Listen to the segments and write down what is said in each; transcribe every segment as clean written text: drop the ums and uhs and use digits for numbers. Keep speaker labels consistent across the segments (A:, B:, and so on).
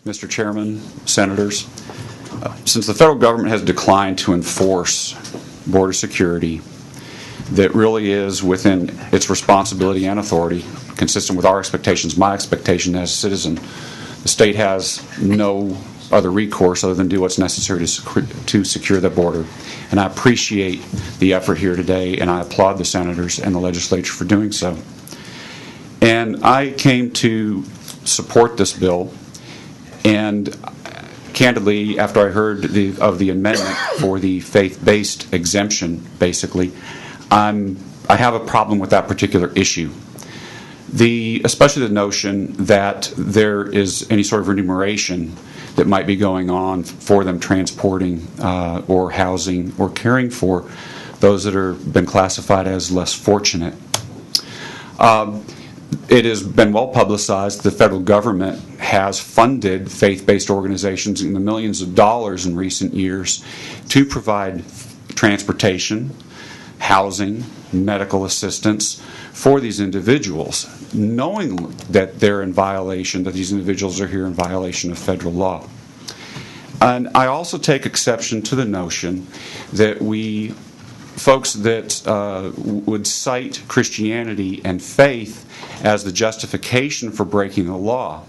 A: Mr. Chairman, Senators, since the federal government has declined to enforce border security that really is within its responsibility and authority, consistent with our expectations, my expectation as a citizen, the state has no other recourse other than do what's necessary to secure the border. And I appreciate the effort here today, and I applaud the senators and the legislature for doing so. And I came to support this bill, and candidly, after I heard of the amendment for the faith-based exemption, basically, I have a problem with that particular issue. Especially the notion that there is any sort of remuneration that might be going on for them transporting or housing or caring for those that have been classified as less fortunate. It has been well publicized. The federal government has funded faith-based organizations in the millions of dollars in recent years to provide transportation, housing, medical assistance for these individuals, knowing that they're in violation, that these individuals are here in violation of federal law. And I also take exception to the notion that folks that would cite Christianity and faith as the justification for breaking the law.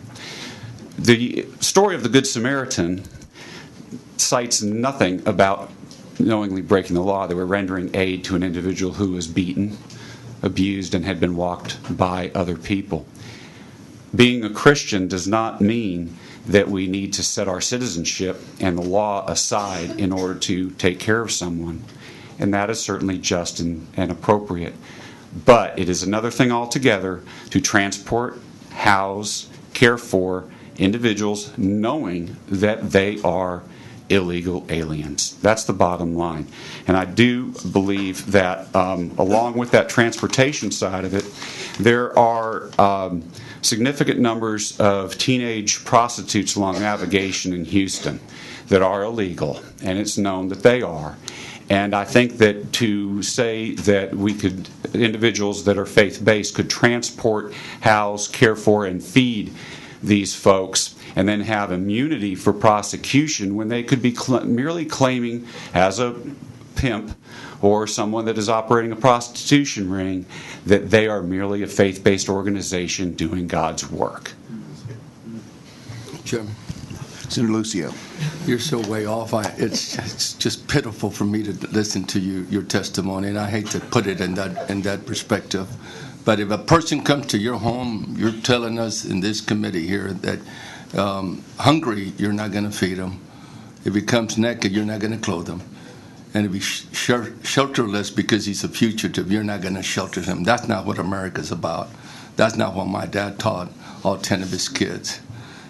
A: The story of the Good Samaritan cites nothing about knowingly breaking the law. They were rendering aid to an individual who was beaten, abused, and had been walked by other people. Being a Christian does not mean that we need to set our citizenship and the law aside in order to take care of someone. And that is certainly just and appropriate. But it is another thing altogether to transport, house, care for individuals knowing that they are illegal aliens. That's the bottom line. And I do believe that along with that transportation side of it, there are significant numbers of teenage prostitutes along Navigation in Houston that are illegal, and it's known that they are. And I think that to say that individuals that are faith-based could transport, house, care for, and feed these folks and then have immunity for prosecution when they could be merely claiming as a pimp or someone that is operating a prostitution ring that they are merely a faith-based organization doing God's work.
B: Chairman.
C: Senator Lucio.
B: You're so way off. It's just pitiful for me to listen to your testimony, and I hate to put it in that perspective. But if a person comes to your home, you're telling us in this committee here that hungry, you're not going to feed him. If he comes naked, you're not going to clothe him. And if he's shelterless because he's a fugitive, you're not going to shelter him. That's not what America's about. That's not what my dad taught all 10 of his kids.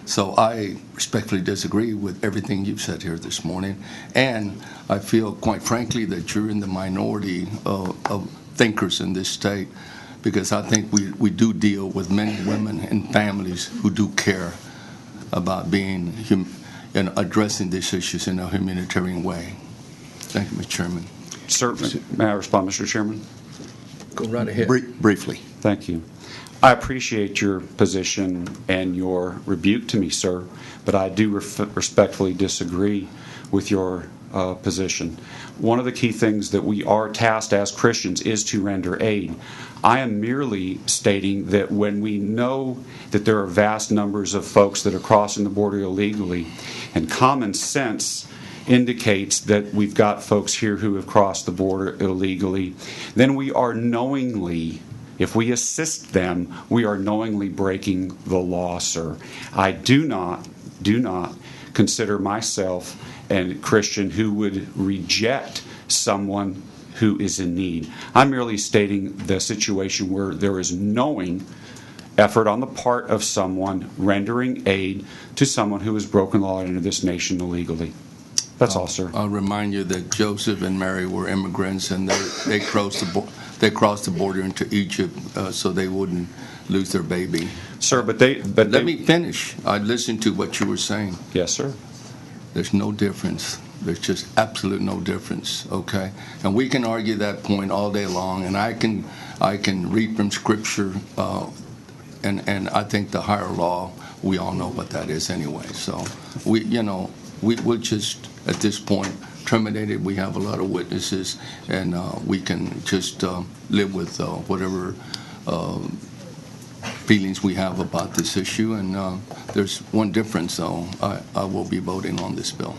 B: So I respectfully disagree with everything you've said here this morning. And I feel, quite frankly, that you're in the minority of thinkers in this state, because I think we do deal with men, women, and families who do care about being and addressing these issues in a humanitarian way. Thank you, Mr. Chairman.
A: Certainly. May I respond, Mr. Chairman?
B: Go right ahead.
C: Briefly.
A: Thank you. I appreciate your position and your rebuke to me, sir, but I do respectfully disagree with your position. One of the key things that we are tasked as Christians is to render aid. I am merely stating that when we know that there are vast numbers of folks that are crossing the border illegally, and common sense indicates that we've got folks here who have crossed the border illegally, then we are knowingly, if we assist them, we are knowingly breaking the law, sir. I do not consider myself a Christian who would reject someone who is in need. I'm merely stating the situation where there is knowing effort on the part of someone rendering aid to someone who has broken the law into this nation illegally. That's all, sir.
B: I'll remind you that Joseph and Mary were immigrants, and they crossed the border into Egypt so they wouldn't lose their baby.
A: Sir,
B: let me finish. I listened to what you were saying.
A: Yes, sir.
B: There's no difference. There's just absolute no difference, okay? And we can argue that point all day long, and I can read from Scripture, and I think the higher law we all know what that is anyway. So we'll just, at this point, terminate it. We have a lot of witnesses, and we can just live with whatever feelings we have about this issue. And there's one difference, though. I will be voting on this bill.